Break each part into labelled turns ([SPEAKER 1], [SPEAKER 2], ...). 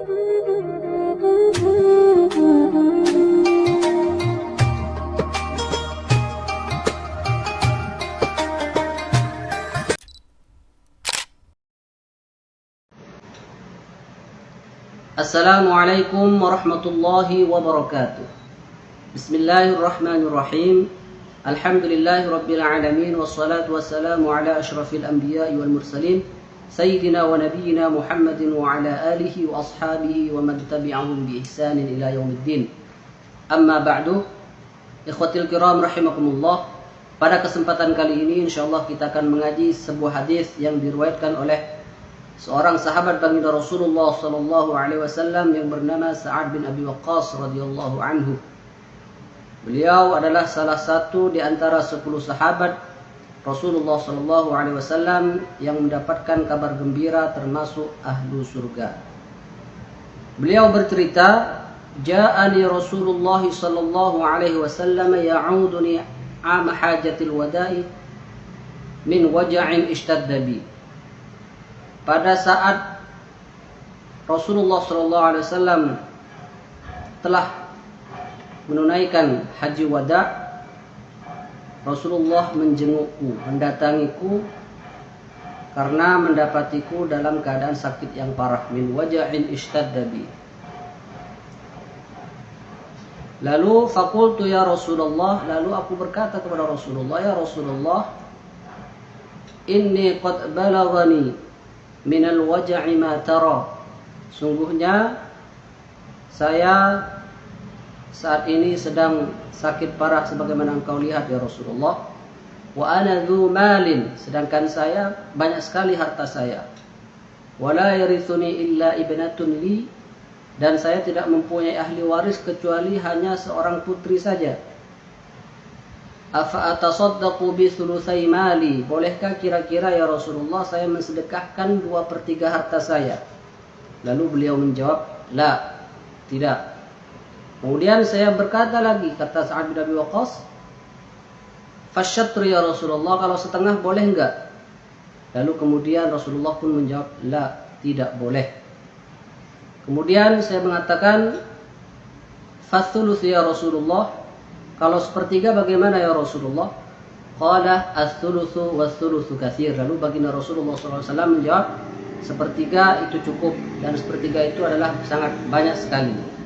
[SPEAKER 1] Assalamualaikum warahmatullahi wabarakatuh. Bismillahirrahmanirrahim. Alhamdulillahi rabbil alamin. Wassalatu wassalamu ala ashrafil anbiya'i wal mursalin Sayyidina wa nabiyyina Muhammadin wa ala alihi wa ashabihi wa man tabi'ahum bi ihsanin ila yaumiddin. Amma ba'du. Ikhwatil kiram rahimakumullah. Pada kesempatan kali ini insyaallah kita akan mengaji sebuah hadis yang diriwayatkan oleh seorang sahabat baginda Rasulullah sallallahu alaihi wasallam yang bernama Sa'ad bin Abi Waqqas radhiyallahu anhu. Beliau adalah salah satu di antara 10 sahabat Rasulullah sallallahu alaihi wasallam yang mendapatkan kabar gembira termasuk ahlu surga. Beliau bercerita, "Ja'ani Rasulullah sallallahu alaihi wasallam ya'uduni 'am hajatil wada'i min waja'in ishtadda bi." Pada saat Rasulullah SAW telah menunaikan haji wada, Rasulullah menjengukku, mendatangiku karena mendapatiku dalam keadaan sakit yang parah, min waja'in ishtadda bi. Lalu faqultu ya Rasulullah, lalu aku berkata kepada Rasulullah, ya Rasulullah, inni qad balaghani minal waja'i ma tara. Sungguhnya saya saat ini sedang sakit parah sebagaimana engkau lihat ya Rasulullah. Wa ana dzu malin, sedangkan saya banyak sekali harta saya. Wa la yarithuni illa ibnatun li, dan saya tidak mempunyai ahli waris kecuali hanya seorang putri saja. Afa atasaddaqu bi thulutsai mali, bolehkah kira-kira ya Rasulullah saya mensedekahkan 2/3 harta saya? Lalu beliau menjawab, la, tidak. Kemudian saya berkata lagi, kata Sa'ad bin Abi Waqqas, fasyatru ya Rasulullah, kalau setengah boleh enggak? Lalu kemudian Rasulullah pun menjawab, la, tidak boleh. Kemudian saya mengatakan, fathuluts ya Rasulullah, kalau sepertiga bagaimana ya Rasulullah? Qala ats-tsulutsu was-tsulutsu katsir. Lalu baginda Rasulullah SAW menjawab, sepertiga itu cukup dan sepertiga itu adalah sangat banyak sekali.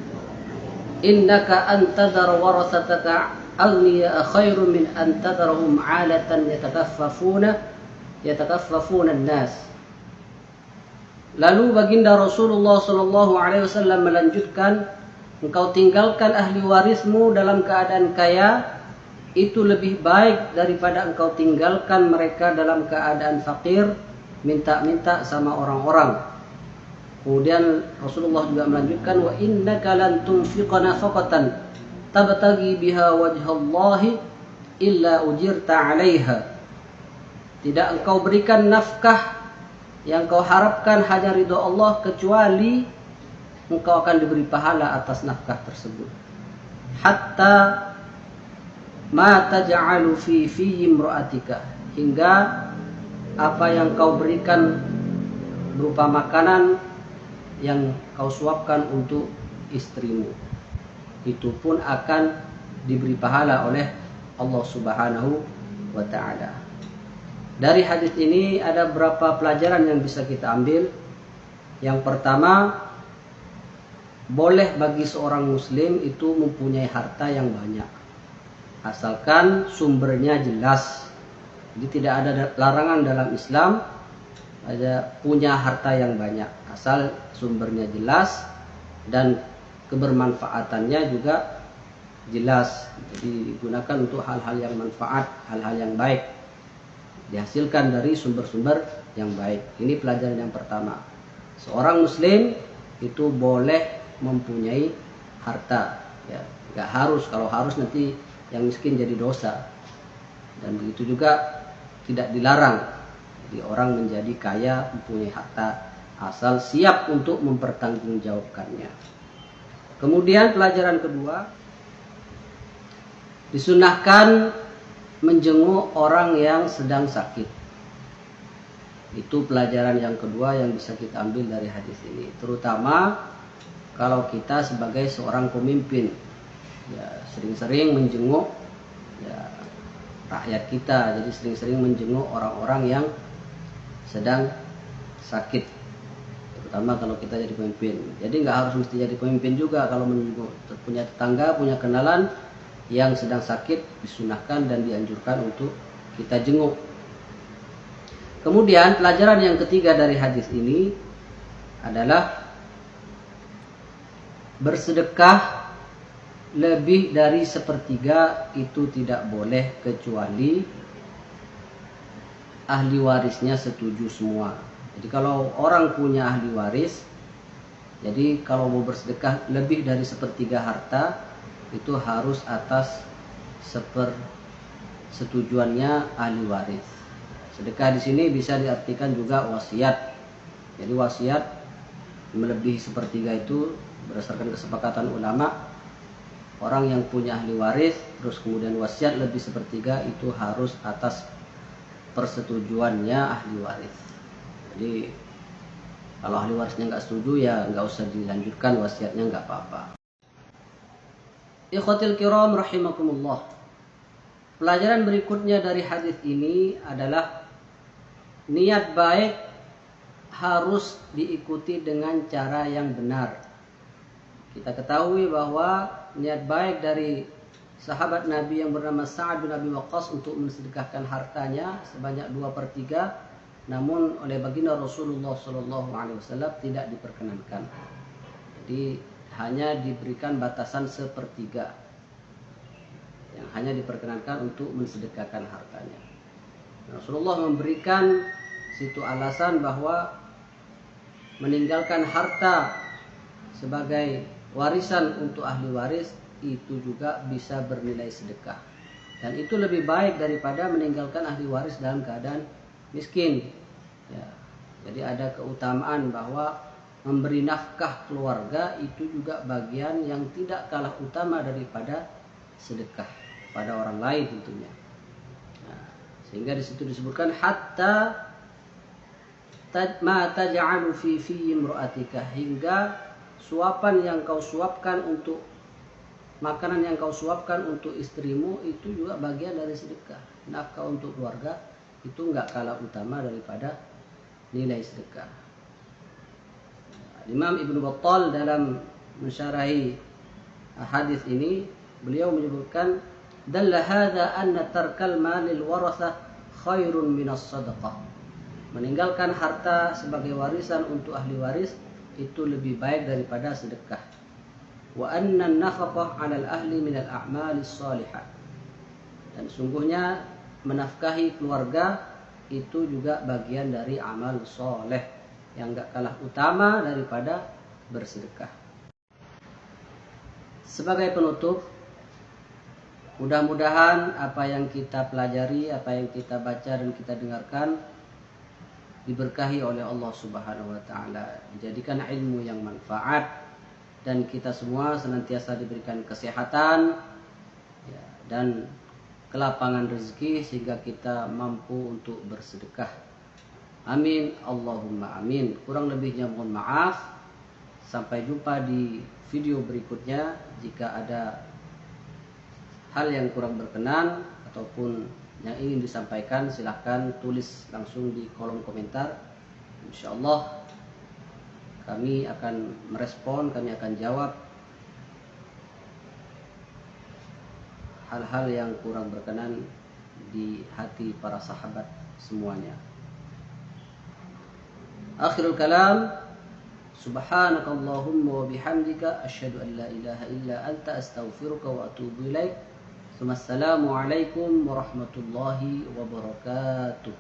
[SPEAKER 1] Innaka antadhar warasataka aghniya khairun min antadharhum 'alatan yatakaffafuna an-nas. Lalu baginda Rasulullah SAW melanjutkan, engkau tinggalkan ahli warismu dalam keadaan kaya, itu lebih baik daripada engkau tinggalkan mereka dalam keadaan fakir, minta-minta sama orang-orang. Kemudian Rasulullah juga melanjutkan, wa innaka lan tunfiqa nafaqatan tabtaghi biha wajhallahi illa ujirta 'alaiha. Tidak engkau berikan nafkah yang kau harapkan hanya ridha Allah, kecuali engkau akan diberi pahala atas nafkah tersebut. Hatta ma taj'alu fi imra'atika, hingga apa yang kau berikan berupa makanan yang kau suapkan untuk istrimu, itu pun akan diberi pahala oleh Allah Subhanahu wa ta'ala. Dari hadis ini ada beberapa pelajaran yang bisa kita ambil. Yang pertama, boleh bagi seorang muslim itu mempunyai harta yang banyak, asalkan sumbernya jelas. Jadi tidak ada larangan dalam Islam ada punya harta yang banyak, asal sumbernya jelas dan kebermanfaatannya juga jelas. Jadi digunakan untuk hal-hal yang manfaat, hal-hal yang baik, dihasilkan dari sumber-sumber yang baik. Ini pelajaran yang pertama. Seorang muslim itu boleh mempunyai harta, ya, nggak harus. Kalau harus nanti yang miskin jadi dosa, dan begitu juga tidak dilarang. Jadi orang menjadi kaya mempunyai harta asal siap untuk mempertanggungjawabkannya. Kemudian pelajaran kedua, disunahkan menjenguk orang yang sedang sakit. Itu pelajaran yang kedua yang bisa kita ambil dari hadis ini. Terutama kalau kita sebagai seorang pemimpin ya sering-sering menjenguk ya rakyat kita, jadi sering-sering menjenguk orang-orang yang sedang sakit, terutama kalau kita jadi pemimpin. Jadi nggak harus mesti jadi pemimpin juga, kalau menjenguk punya tetangga, punya kenalan yang sedang sakit, disunahkan dan dianjurkan untuk kita jenguk. Kemudian pelajaran yang ketiga dari hadis ini adalah bersedekah lebih dari sepertiga itu tidak boleh kecuali ahli warisnya setuju semua. Jadi kalau orang punya ahli waris, jadi kalau mau bersedekah lebih dari sepertiga harta itu harus atas setujuannya ahli waris. Sedekah di sini bisa diartikan juga wasiat. Jadi wasiat melebihi sepertiga itu berdasarkan kesepakatan ulama, orang yang punya ahli waris terus kemudian wasiat lebih sepertiga itu harus atas persetujuannya ahli waris. Jadi kalau ahli warisnya nggak setuju ya nggak usah dilanjutkan wasiatnya, nggak apa-apa. Ikhwatil kiram rahimakumullah. Pelajaran berikutnya dari hadis ini adalah niat baik harus diikuti dengan cara yang benar. Kita ketahui bahwa niat baik dari sahabat Nabi yang bernama Sa'ad bin Abi Waqqas untuk mensedekahkan hartanya sebanyak 2/3, namun oleh baginda Rasulullah SAW tidak diperkenankan. Jadi hanya diberikan batasan 1/3 yang hanya diperkenankan untuk mensedekahkan hartanya. Rasulullah memberikan situ alasan bahwa meninggalkan harta sebagai warisan untuk ahli waris itu juga bisa bernilai sedekah, dan itu lebih baik daripada meninggalkan ahli waris dalam keadaan miskin ya. Jadi ada keutamaan bahwa memberi nafkah keluarga itu juga bagian yang tidak kalah utama daripada sedekah pada orang lain tentunya. Nah, sehingga di situ disebutkan hatta ma taj'alu fi imra'atika, hingga suapan yang kau suapkan untuk makanan yang kau suapkan untuk istrimu itu juga bagian dari sedekah. Nafkah untuk keluarga itu enggak kalah utama daripada nilai sedekah. Imam Ibnu Battal dalam mensyarahi hadis ini beliau menyebutkan dalla hadza anna tarkal malil warathah khairun minas sadaqah. Meninggalkan harta sebagai warisan untuk ahli waris itu lebih baik daripada sedekah. Wa anna an-nafaqah 'alal ahli minal a'malis shalihah. Dan sungguhnya menafkahi keluarga itu juga bagian dari amal soleh yang gak kalah utama daripada bersedekah. Sebagai penutup, mudah-mudahan apa yang kita pelajari, apa yang kita baca dan kita dengarkan diberkahi oleh Allah Subhanahu wa taala, dijadikan ilmu yang manfaat, dan kita semua senantiasa diberikan kesehatan ya, dan kelapangan rezeki sehingga kita mampu untuk bersedekah. Amin Allahumma amin. Kurang lebihnya mohon maaf. Sampai jumpa di video berikutnya. Jika ada hal yang kurang berkenan ataupun yang ingin disampaikan, silahkan tulis langsung di kolom komentar. Insyaallah kami akan merespon, kami akan jawab hal-hal yang kurang berkenan di hati para sahabat semuanya. Akhirul kalam, subhanakallahumma wa bihamdika asyhadu an la ilaha illa anta astaghfiruka wa atubu ilaik. Assalamualaikum warahmatullahi wabarakatuh.